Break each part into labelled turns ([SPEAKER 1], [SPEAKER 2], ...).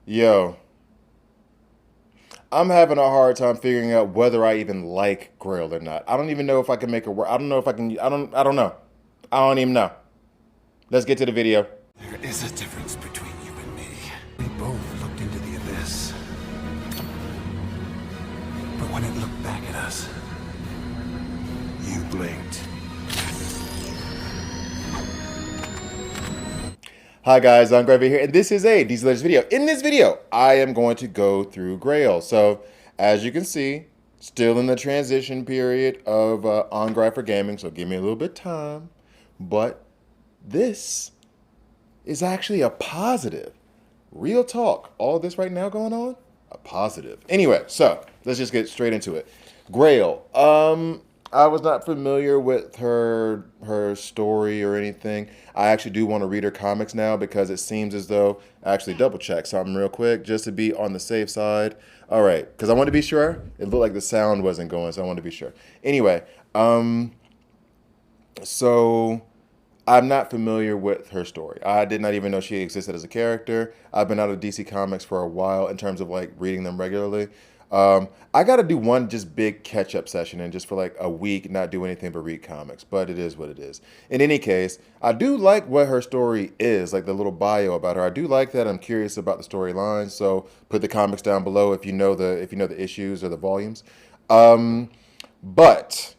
[SPEAKER 1] Yo, I'm having a hard time figuring out whether I even like Grail or not. I don't even know if I can make it work. I don't know if I can. I don't know. I don't even know. Let's get to the video.
[SPEAKER 2] There is a difference between you and me. We both looked into the abyss. But when it looked back at us, you blinked.
[SPEAKER 1] Hi guys, I'm Grail here, and this is a DC Legends video. In this video, I am going to go through Grail. So, as you can see, still in the transition period of on Grail for gaming, so give me a little bit of time. But this is actually a positive. Real talk. All this right now going on, a positive. Anyway, so let's just get straight into it. Grail. I was not familiar with her story or anything. I actually do want to read her comics now because it seems as though I actually double check something real quick just to be on the safe side. All right, because I want to be sure. It looked like the sound wasn't going, so I want to be sure. Anyway, so I'm not familiar with her story. I did not even know she existed as a character. I've been out of DC Comics for a while in terms of like reading them regularly. I got to do one just big catch-up session and just for like a week not do anything but read comics, but it is what it is. In any case, I do like what her story is, like the little bio about her. I do like that. I'm curious about the storyline, so put the comics down below if you know the issues or the volumes. But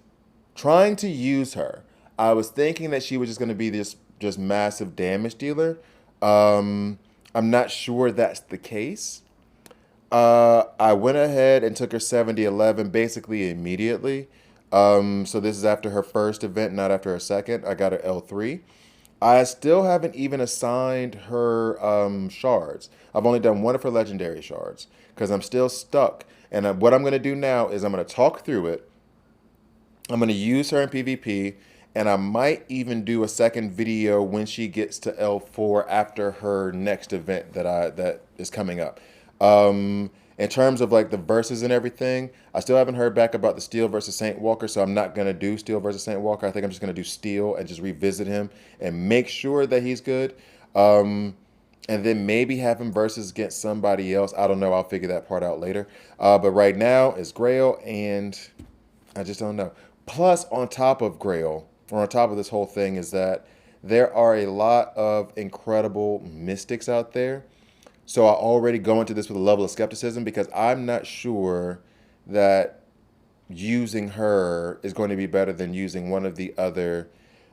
[SPEAKER 1] trying to use her, I was thinking that she was just going to be this just massive damage dealer. I'm not sure that's the case. I went ahead and took her 70-11 basically immediately. So this is after her first event, not after her second. I got her L3. I still haven't even assigned her shards. I've only done one of her legendary shards because I'm still stuck. And what I'm going to do now is I'm going to talk through it. I'm going to use her in PvP, and I might even do a second video when she gets to L4 after her next event that is coming up. In terms of like the verses and everything, I still haven't heard back about the Steel versus Saint Walker, so I'm not going to do Steel versus Saint Walker. I think I'm just going to do Steel and just revisit him and make sure that he's good. And then maybe have him versus against somebody else. I don't know. I'll figure that part out later. But right now it's Grail, and I just don't know. Plus, on top of Grail, or on top of this whole thing, is that there are a lot of incredible mystics out there. So I already go into this with a level of skepticism because I'm not sure that using her is going to be better than using one of the other.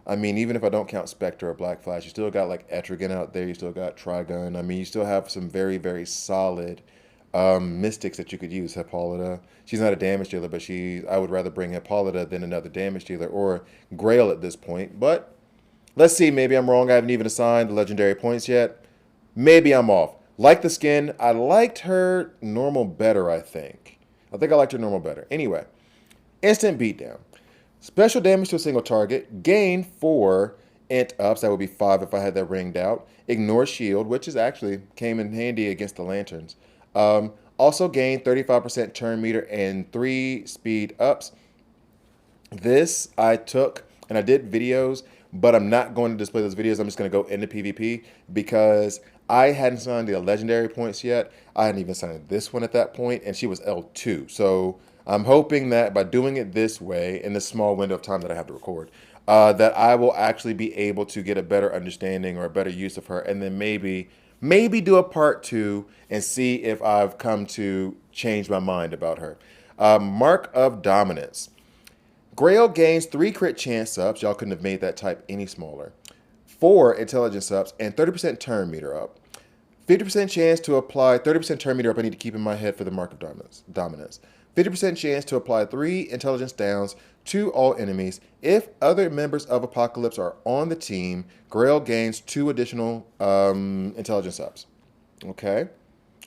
[SPEAKER 1] I mean, even if I don't count Spectre or Black Flash, you still got like Etrigan out there. You still got Trigun. I mean, you still have some very, very solid mystics that you could use. Hippolyta. She's not a damage dealer, but I would rather bring Hippolyta than another damage dealer or Grail at this point. But let's see. Maybe I'm wrong. I haven't even assigned the legendary points yet. Maybe I'm off. Like the skin, I liked her normal better, I think. I liked her normal better. Anyway, instant beatdown. Special damage to a single target. Gain 4 int ups. That would be 5 if I had that ringed out. Ignore shield, which is actually came in handy against the lanterns. Also gain 35% turn meter and 3 speed ups. This I took, and I did videos, but I'm not going to display those videos. I'm just going to go into PvP because I hadn't signed the legendary points yet. I hadn't even signed this one at that point, and she was L2. So I'm hoping that by doing it this way, in this small window of time that I have to record, that I will actually be able to get a better understanding or a better use of her, and then maybe do a part 2 and see if I've come to change my mind about her. Mark of Dominance. Grail gains 3 crit chance ups. Y'all couldn't have made that type any smaller. 4 intelligence ups and 30% turn meter up. 50% chance to apply 30% turn meter up. I need to keep in my head for the Mark of Dominance. 50% chance to apply 3 intelligence downs to all enemies. If other members of Apocalypse are on the team, Grail gains 2 additional intelligence ups. Okay.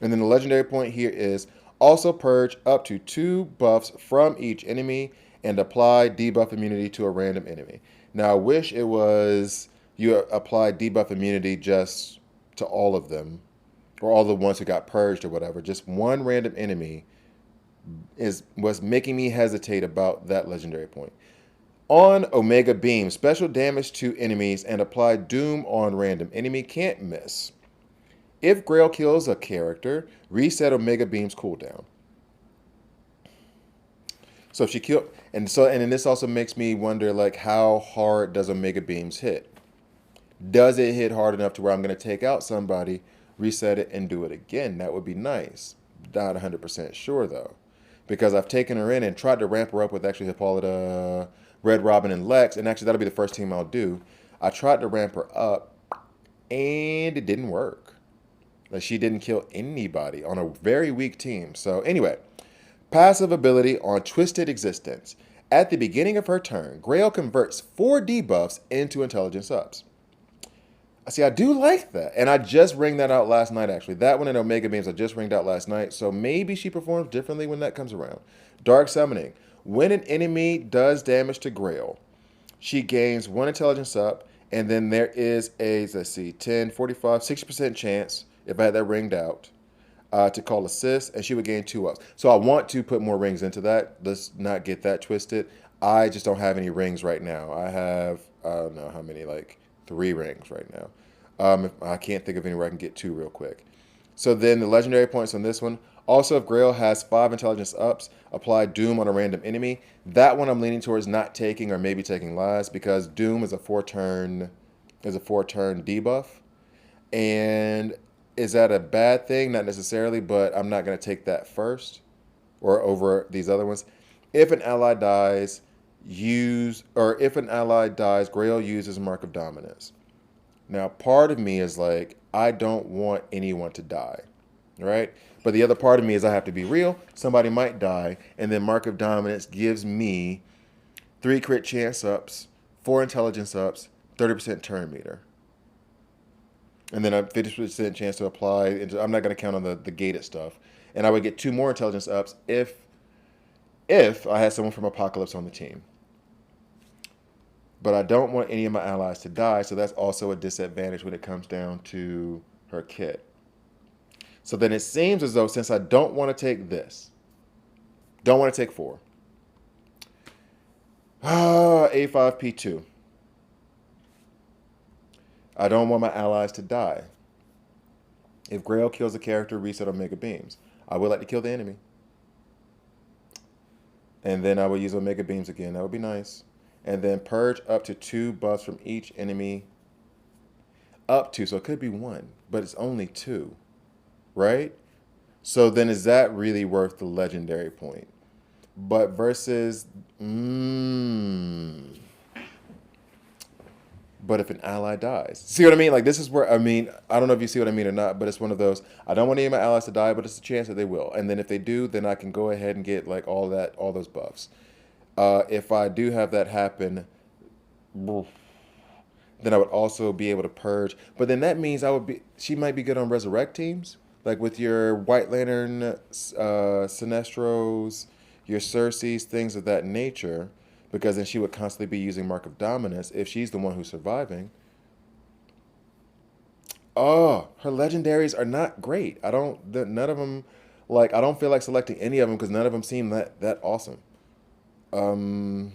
[SPEAKER 1] And then the legendary point here is also purge up to 2 buffs from each enemy and apply debuff immunity to a random enemy. Now, I wish it was you apply debuff immunity just to all of them, or all the ones who got purged or whatever. Just one random enemy was making me hesitate about that legendary point. On Omega Beam, special damage to enemies and apply doom on random enemy, can't miss. If Grail kills a character, reset Omega Beam's cooldown. So if she killed, and then this also makes me wonder, like, how hard does Omega Beams hit? Does it hit hard enough to where I'm going to take out somebody, reset it, and do it again? That would be nice. Not 100% sure, though. Because I've taken her in and tried to ramp her up with actually Hippolyta, Red Robin, and Lex. And actually, that'll be the first team I'll do. I tried to ramp her up, and it didn't work. Like, she didn't kill anybody on a very weak team. So anyway, passive ability on Twisted Existence. At the beginning of her turn, Grail converts 4 debuffs into intelligence ups. See, I do like that. And I just ringed that out last night, actually. That one in Omega Beams I just ringed out last night. So maybe she performs differently when that comes around. Dark Summoning. When an enemy does damage to Grail, she gains 1 intelligence up. And then there is a, let's see, 10, 45, 60% chance, if I had that ringed out, to call assist. And she would gain 2 ups. So I want to put more rings into that. Let's not get that twisted. I just don't have any rings right now. I have, I don't know how many, like 3 rings right now. I can't think of anywhere I can get 2 real quick. So then the legendary points on this one. Also, if Grail has 5 intelligence ups, apply Doom on a random enemy. That one I'm leaning towards not taking or maybe taking last because Doom is a 4-turn debuff. And is that a bad thing? Not necessarily, but I'm not going to take that first or over these other ones. If an ally dies, Grail uses Mark of Dominance. Now, part of me is like, I don't want anyone to die, right? But the other part of me is I have to be real. Somebody might die, and then Mark of Dominance gives me 3 crit chance ups, 4 intelligence ups, 30% turn meter. And then a 50% chance to apply. I'm not going to count on the gated stuff. And I would get 2 more intelligence ups if I had someone from Apocalypse on the team. But I don't want any of my allies to die, so that's also a disadvantage when it comes down to her kit. So then it seems as though since I don't want to take this, don't want to take 4. A5P2. I don't want my allies to die. If Grail kills a character, reset Omega Beams. I would like to kill the enemy. And then I would use Omega Beams again. That would be nice. And then purge up to 2 buffs from each enemy. Up to, so it could be 1, but it's only 2, right? So then is that really worth the legendary point? But versus, but if an ally dies, see what I mean? Like this is where, I mean, I don't know if you see what I mean or not, but it's one of those, I don't want any of my allies to die, but it's a chance that they will. And then if they do, then I can go ahead and get like all those buffs. If I do have that happen, then I would also be able to purge. But then that means she might be good on resurrect teams, like with your White Lantern, Sinestros, your Circes, things of that nature, because then she would constantly be using Mark of Dominance if she's the one who's surviving. Oh, her legendaries are not great. None of them, like, I don't feel like selecting any of them because none of them seem that awesome. I don't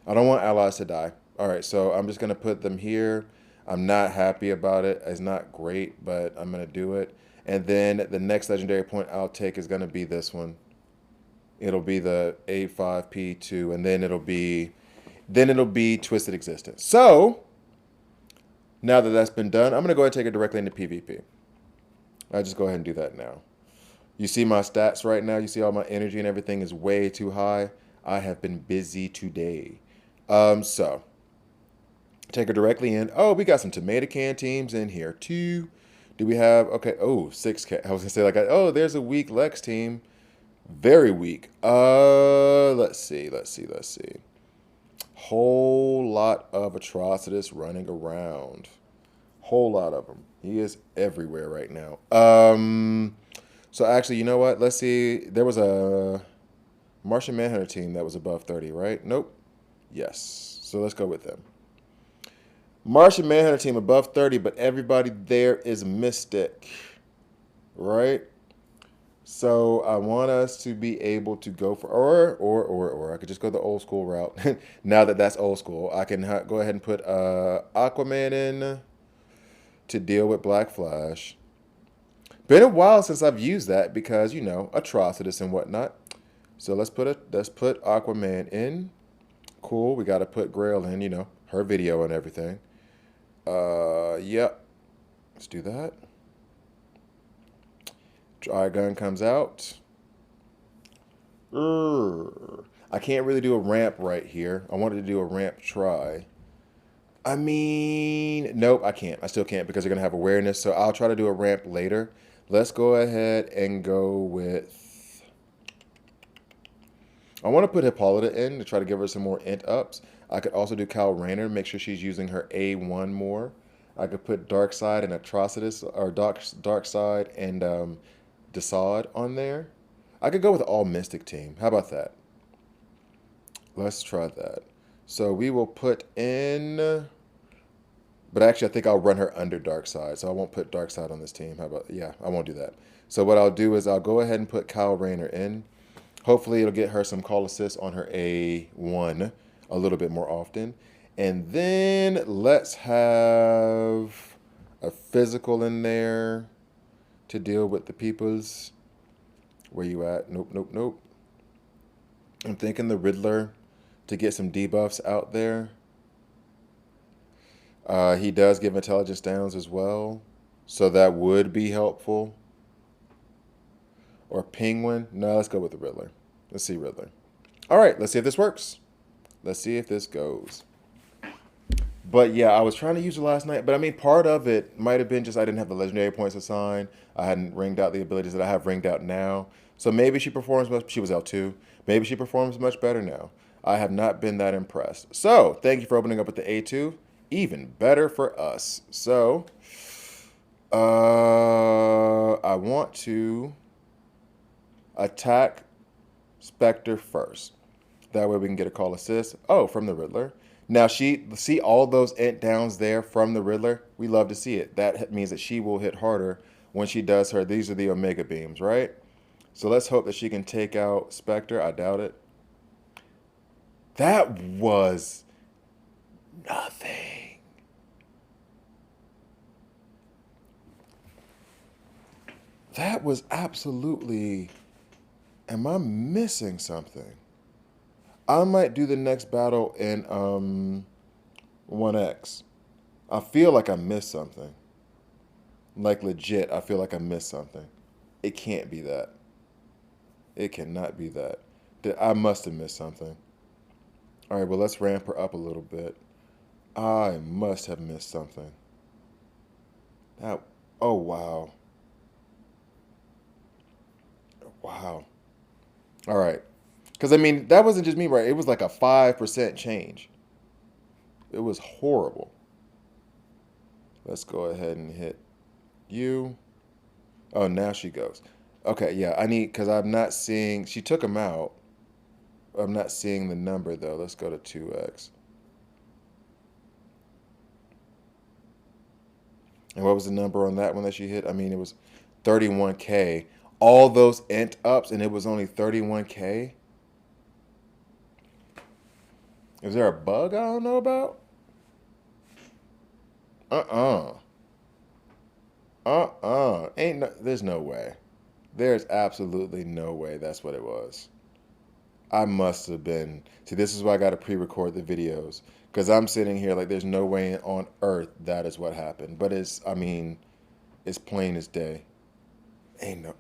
[SPEAKER 1] want allies to die. All right, so I'm just going to put them here. I'm not happy about it. It's not great, but I'm going to do it. And then the next legendary point I'll take is going to be this one. It'll be the A5P2, and then it'll be Twisted Existence. So now that that's been done, I'm going to go ahead and take it directly into PvP. I'll just go ahead and do that now. You see my stats right now. You see all my energy and everything is way too high. I have been busy today. So take her directly in. Oh, we got some tomato can teams in here too. Do we have, okay, 6K. I was gonna say like, there's a weak Lex team. Very weak. Let's see. Whole lot of Atrocitus running around. Whole lot of them. He is everywhere right now. So actually, you know what? Let's see. There was a Martian Manhunter team that was above 30, right? Nope. Yes. So let's go with them. Martian Manhunter team above 30, but everybody there is Mystic, right? So I want us to be able to go for, or I could just go the old school route. Now that that's old school, I can go ahead and put Aquaman in. to deal with Black Flash. Been a while since I've used that because, you know, Atrocitus and whatnot. So let's put Aquaman in. Cool. We got to put Grail in, you know, her video and everything. Yep. Let's do that. Trigun comes out. I can't really do a ramp right here. I wanted to do a ramp try. I mean, nope, I can't. I still can't because they're going to have awareness. So I'll try to do a ramp later. Let's go ahead and go with... I want to put Hippolyta in to try to give her some more int ups. I could also do Kyle Rayner, make sure she's using her A1 more. I could put Darkseid and Atrocitus, or Darkseid and Desaad on there. I could go with all Mystic team. How about that? Let's try that. So we will put in... But actually, I think I'll run her under Darkseid, so I won't put Darkseid on this team. How about... Yeah, I won't do that. So what I'll do is I'll go ahead and put Kyle Rayner in. Hopefully, it'll get her some call assists on her A1 a little bit more often. And then let's have a physical in there to deal with the peoples. Where you at? Nope, nope, nope. I'm thinking the Riddler to get some debuffs out there. He does give intelligence downs as well, so that would be helpful. Or Penguin. No, let's go with the Riddler. Let's see Riddler. All right, let's see if this works. Let's see if this goes. But yeah, I was trying to use it last night. But I mean, part of it might have been just I didn't have the legendary points assigned. I hadn't ringed out the abilities that I have ringed out now. So maybe she performs much. She was L2. Maybe she performs much better now. I have not been that impressed. So thank you for opening up with the A2. Even better for us. So I want to attack Spectre first. That way we can get a call assist. Oh, from the Riddler. Now, see all those int downs there from the Riddler? We love to see it. That means that she will hit harder when she does her. These are the Omega Beams, right? So let's hope that she can take out Spectre. I doubt it. That was nothing. That was absolutely... Am I missing something? I might do the next battle in 1X. I feel like I missed something. Like legit, I feel like I missed something. It can't be that. It cannot be that. I must have missed something. All right, well, let's ramp her up a little bit. I must have missed something. That, oh, wow. Wow. All right. Because, I mean, that wasn't just me, right? It was like a 5% change. It was horrible. Let's go ahead and hit you. Oh, now she goes. Okay, yeah, I need, because I'm not seeing, she took him out. I'm not seeing the number, though. Let's go to 2x. And what was the number on that one that she hit? I mean, it was 31K. All those int ups, and it was only 31K? Is there a bug I don't know about? There's no way. There's absolutely no way that's what it was. I must have been. See, this is why I got to pre-record the videos. Because I'm sitting here like there's no way on earth that is what happened. But it's plain as day.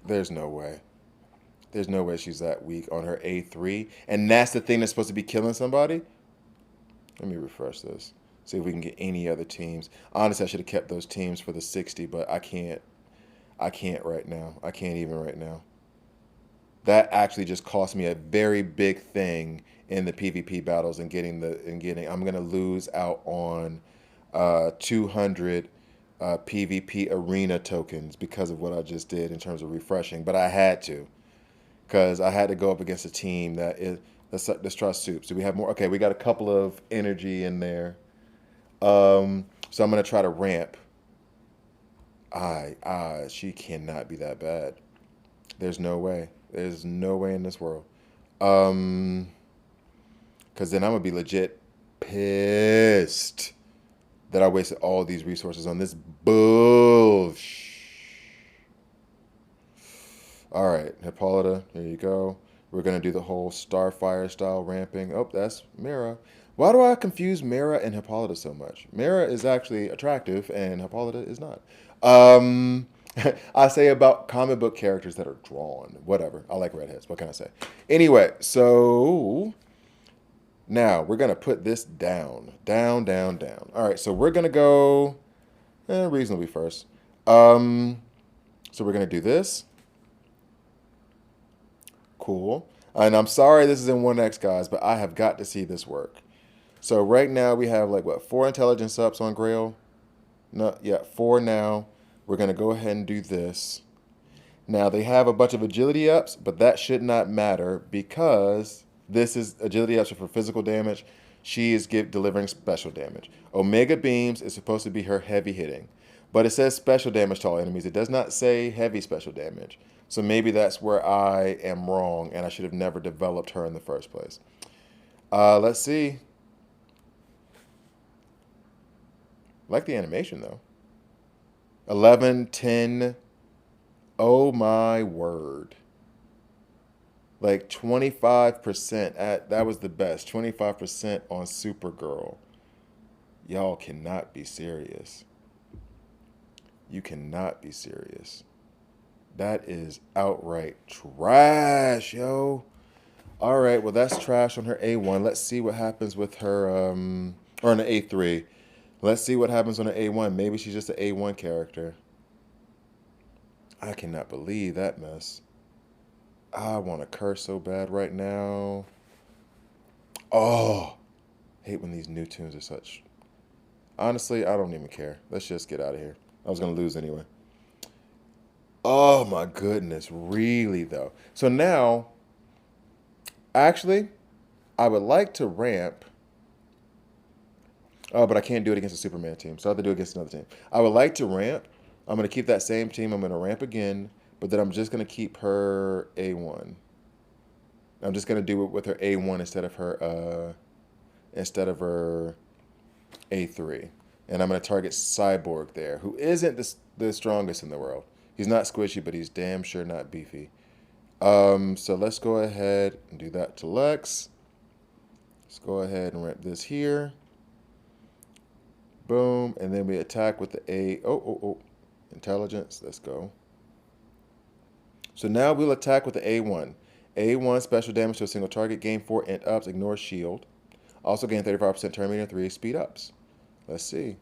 [SPEAKER 1] There's no way. There's no way she's that weak on her A3. And that's the thing that's supposed to be killing somebody? Let me refresh this. See if we can get any other teams. Honestly, I should have kept those teams for the 60, but I can't. I can't right now. I can't even right now. That actually just cost me a very big thing in the PvP battles and I'm gonna lose out on 200 PvP arena tokens because of what I just did in terms of refreshing. But I had to, because I had to go up against a team that is. Let's try soups. Do we have more? Okay, we got a couple of energy in there. So I'm gonna try to ramp. She cannot be that bad. There's no way. There's no way in this world. Because then I'm gonna be legit pissed. that I wasted all these resources on this bullshit. All right, Hippolyta, here you go. We're going to do the whole Starfire style ramping. Oh, that's Mira. Why do I confuse Mira and Hippolyta so much? Mira is actually attractive and Hippolyta is not. Um, I say about comic book characters that are drawn. Whatever. I like redheads. What can I say? Anyway, so now we're going to put this down. Down, down, down. All right, so we're going to go reasonably first. So we're going to do this. Cool. And I'm sorry this is in 1x, guys, but I have got to see this work. So right now we have like, what, 4 intelligence ups on Grail? No, yeah, 4 now. We're going to go ahead and do this. Now they have a bunch of agility ups, but that should not matter because this is agility ups for physical damage. She is delivering special damage. Omega beams is supposed to be her heavy hitting, but it says special damage to all enemies. It does not say heavy special damage. So maybe that's where I am wrong and I should have never developed her in the first place. Let's see. I like the animation though. 11, 10. Oh my word. Like 25%. That was the best. 25% on Supergirl. Y'all cannot be serious. You cannot be serious. That is outright trash, yo. All right, well, that's trash on her A1. Let's see what happens with her, or on the A3. Let's see what happens on the A1. Maybe she's just an A1 character. I cannot believe that mess. I want to curse so bad right now. Oh, hate when these new tunes are such. Honestly, I don't even care. Let's just get out of here. I was going to lose anyway. Oh my goodness, really though. So now, actually, I would like to ramp. Oh, but I can't do it against a Superman team, so I have to do it against another team. I would like to ramp. I'm going to keep that same team. I'm going to ramp again, but then I'm just going to keep her A1. I'm just going to do it with her A1 instead of her A3. And I'm going to target Cyborg there, who isn't the strongest in the world. He's not squishy, but he's damn sure not beefy. So let's go ahead and do that to Lex. Let's go ahead and ramp this here. Boom. And then we attack with the intelligence. Let's go. So now we'll attack with the A1. A1 special damage to a single target. Gain 4 int ups. Ignore shield. Also gain 35% turn meter and 3 speed ups. Let's see.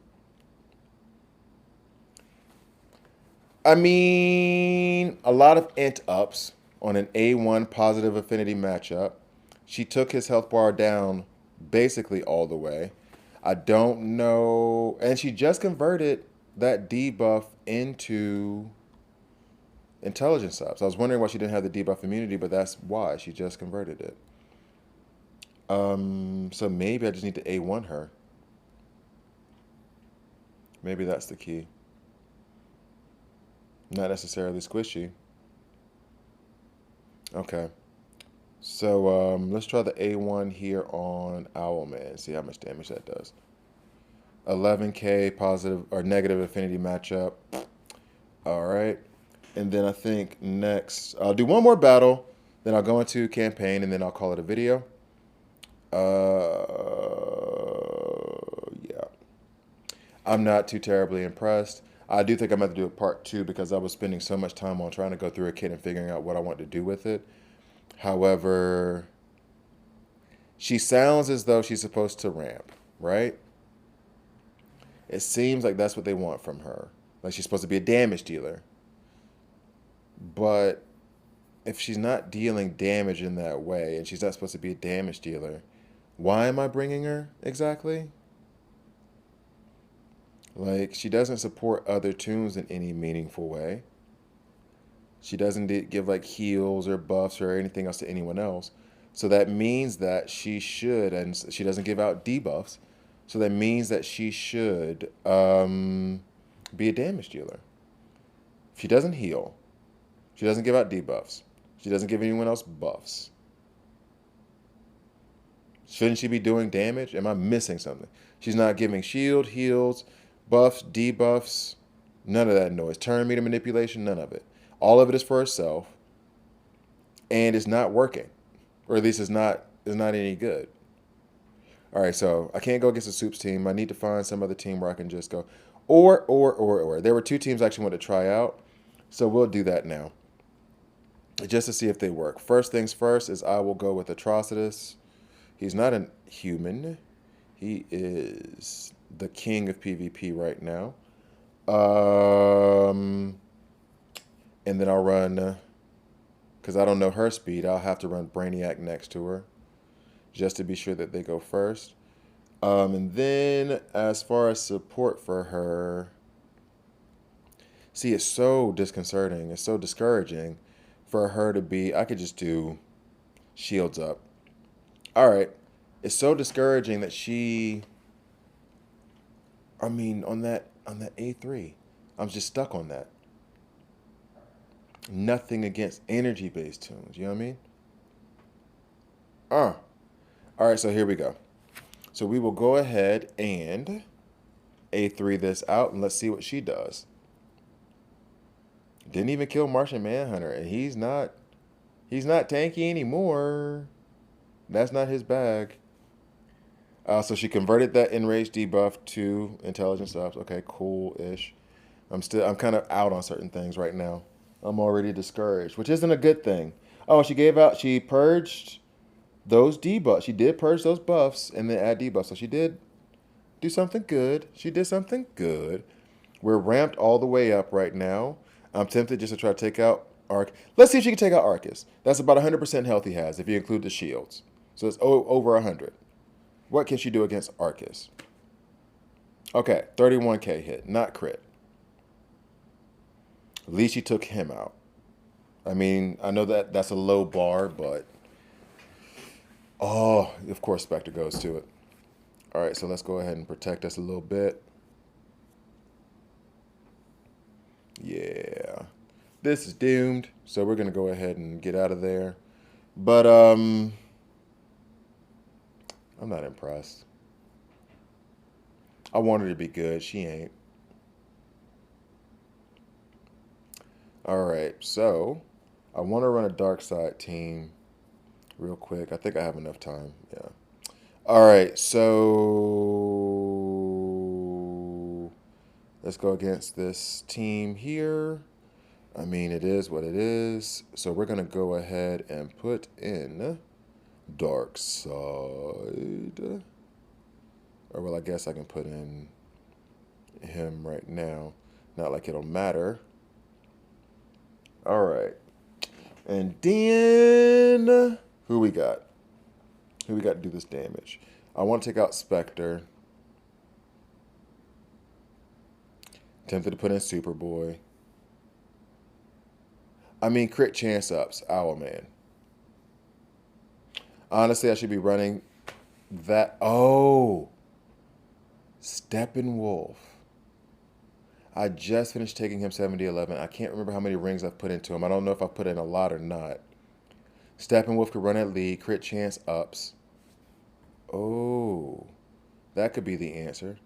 [SPEAKER 1] I mean, a lot of int ups on an A1 positive affinity matchup. She took his health bar down basically all the way. I don't know. And she just converted that debuff into intelligence ups. I was wondering why she didn't have the debuff immunity, but that's why. She just converted it. So maybe I just need to A1 her. Maybe that's the key. Not necessarily squishy. Okay. So let's try the A1 here on Owlman. See how much damage that does. 11k positive or negative affinity matchup. All right. And then I think next, I'll do one more battle. Then I'll go into campaign and then I'll call it a video. Yeah. I'm not too terribly impressed. I do think I'm going to do a part 2 because I was spending so much time on trying to go through a kit and figuring out what I want to do with it. However, she sounds as though she's supposed to ramp, right? It seems like that's what they want from her. Like she's supposed to be a damage dealer. But if she's not dealing damage in that way and she's not supposed to be a damage dealer, why am I bringing her exactly? Like, she doesn't support other tunes in any meaningful way. She doesn't give, like, heals or buffs or anything else to anyone else. So that means that she should, and she doesn't give out debuffs. So that means that she should be a damage dealer. She doesn't heal. She doesn't give out debuffs. She doesn't give anyone else buffs. Shouldn't she be doing damage? Am I missing something? She's not giving shield, heals, buffs, debuffs, none of that noise. Turn meter manipulation, none of it. All of it is for herself, and it's not working, or at least it's not any good. All right, so I can't go against the Soups team. I need to find some other team where I can just go. Or. There were 2 teams I actually want to try out, so we'll do that now, just to see if they work. First things first is I will go with Atrocitus. He's not a human. He is the king of PvP right now. And then I'll run, because I don't know her speed, I'll have to run Brainiac next to her, just to be sure that they go first. And then as far as support for her, see, it's so disconcerting. It's so discouraging for her to be, I could just do shields up. All right. It's so discouraging that she, I mean, on that A3, I'm just stuck on that. Nothing against energy-based tunes, you know what I mean? All right, so here we go. So we will go ahead and A3 this out, and let's see what she does. Didn't even kill Martian Manhunter, and he's not tanky anymore. That's not his bag. So she converted that enrage debuff to intelligence ups. Okay, cool-ish. I'm kind of out on certain things right now. I'm already discouraged, which isn't a good thing. Oh, she purged those debuffs. She did purge those buffs and then add debuffs. So she did do something good. She did something good. We're ramped all the way up right now. I'm tempted just to try to take out Arc. Let's see if she can take out Arcus. That's about 100% health he has if you include the shields. So it's over 100. What can she do against Arcus? Okay, 31k hit, not crit. At least she took him out. I mean, I know that's a low bar, but oh, of course Spectre goes to it. All right, so let's go ahead and protect us a little bit. Yeah, this is doomed, so we're gonna go ahead and get out of there. But I'm not impressed. I want her to be good. She ain't. All right, so I want to run a dark side team real quick. I think I have enough time. Yeah. All right, so let's go against this team here. I mean, it is what it is. So we're going to go ahead and put in dark side. Or, well, I guess I can put in him right now. Not like it'll matter. All right. And then, who we got? Who we got to do this damage? I want to take out Spectre. Tempted to put in Superboy. I mean, crit chance ups. Owlman. Honestly, I should be running that. Oh. Steppenwolf. I just finished taking him 70-11. I can't remember how many rings I've put into him. I don't know if I put in a lot or not. Steppenwolf could run at lead. Crit chance ups. Oh. That could be the answer.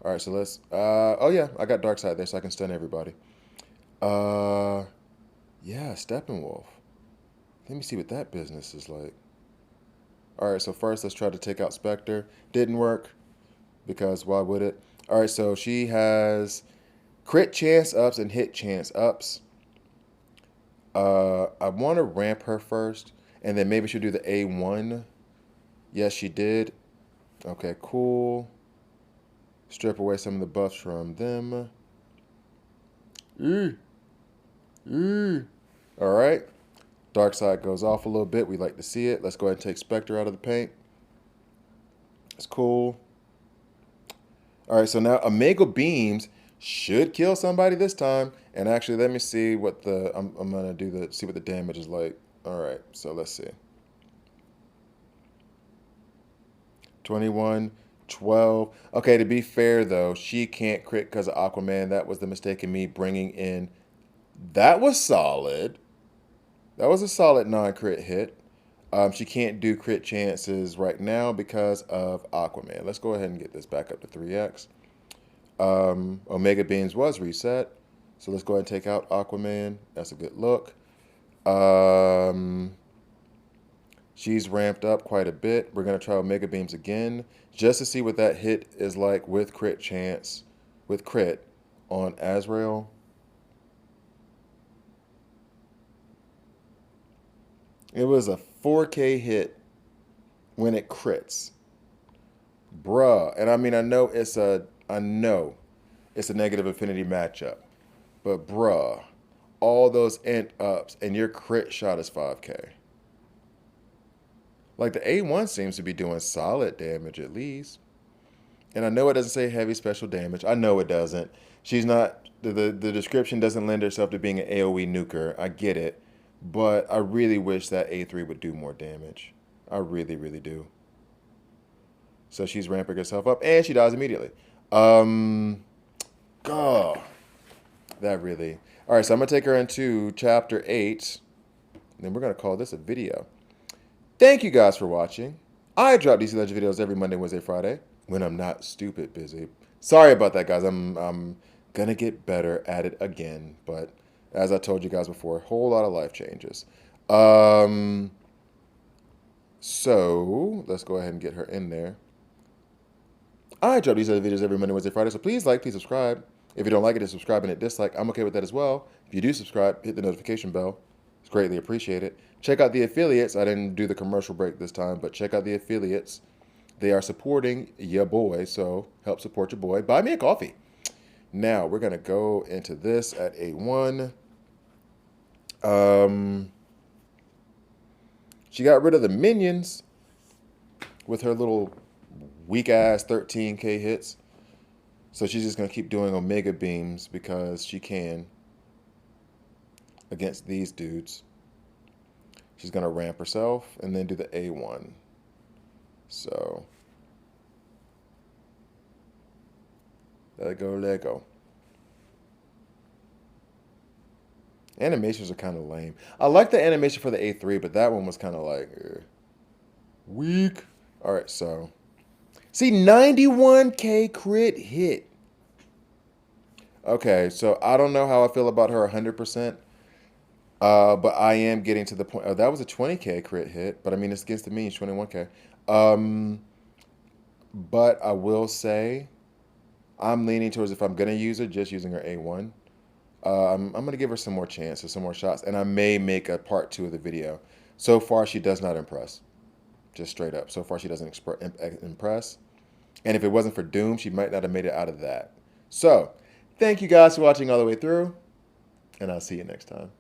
[SPEAKER 1] All right, so let's... oh, yeah. I got Dark Side there, so I can stun everybody. Yeah, Steppenwolf. Let me see what that business is like. All right, so first let's try to take out Spectre. Didn't work, because why would it? All right, so she has crit chance ups and hit chance ups. I want to ramp her first, and then maybe she'll do the A1. Yes, she did. Okay, cool. Strip away some of the buffs from them. All right. Dark side goes off a little bit. We like to see it. Let's go ahead and take Spectre out of the paint. It's cool. All right, so now Omega Beams should kill somebody this time. And actually, let me see what the I'm gonna do see what the damage is like. All right, so let's see. 21, 12. Okay, to be fair though, she can't crit because of Aquaman. That was the mistake in me bringing in. That was solid. That was a solid non-crit hit. She can't do crit chances right now because of Aquaman. Let's go ahead and get this back up to 3x. Omega Beams was reset. So let's go ahead and take out Aquaman. That's a good look. She's ramped up quite a bit. We're going to try Omega Beams again just to see what that hit is like with crit chance, with crit on Azrael. It was a 4K hit when it crits. Bruh. And I mean, I know it's a negative affinity matchup. But bruh, all those int ups and your crit shot is 5K. Like the A1 seems to be doing solid damage at least. And I know it doesn't say heavy special damage. I know it doesn't. She's not, the description doesn't lend herself to being an AoE nuker. I get it. But I really wish that A3 would do more damage. I really, really do. So she's ramping herself up and she dies immediately. God. That really. All right, so I'm going to take her into chapter 8. And then we're going to call this a video. Thank you guys for watching. I drop DC Legend videos every Monday, Wednesday, Friday when I'm not stupid busy. Sorry about that, guys. I'm going to get better at it again. But as I told you guys before, a whole lot of life changes. So let's go ahead and get her in there. I drop these other videos every Monday, Wednesday, Friday. So please like, please subscribe. If you don't like it, hit subscribe and hit dislike. I'm okay with that as well. If you do subscribe, hit the notification bell. It's greatly appreciated. Check out the affiliates. I didn't do the commercial break this time, but check out the affiliates. They are supporting your boy, so help support your boy. Buy me a coffee. Now, we're going to go into this at A1. She got rid of the minions with her little weak-ass 13K hits. So she's just going to keep doing Omega Beams because she can against these dudes. She's going to ramp herself and then do the A1. So, let go. Animations are kind of lame. I like the animation for the A3, but that one was kind of like weak. All right, so. See, 91K crit hit. Okay, so I don't know how I feel about her 100%. But I am getting to the point. Oh, that was a 20K crit hit, but I mean, it's against the means, 21K. But I will say, I'm leaning towards if I'm going to use her, just using her A1. I'm going to give her some more chances, some more shots, and I may make a part 2 of the video. So far, she does not impress. Just straight up. So far, she doesn't impress. And if it wasn't for Doom, she might not have made it out of that. So, thank you guys for watching all the way through, and I'll see you next time.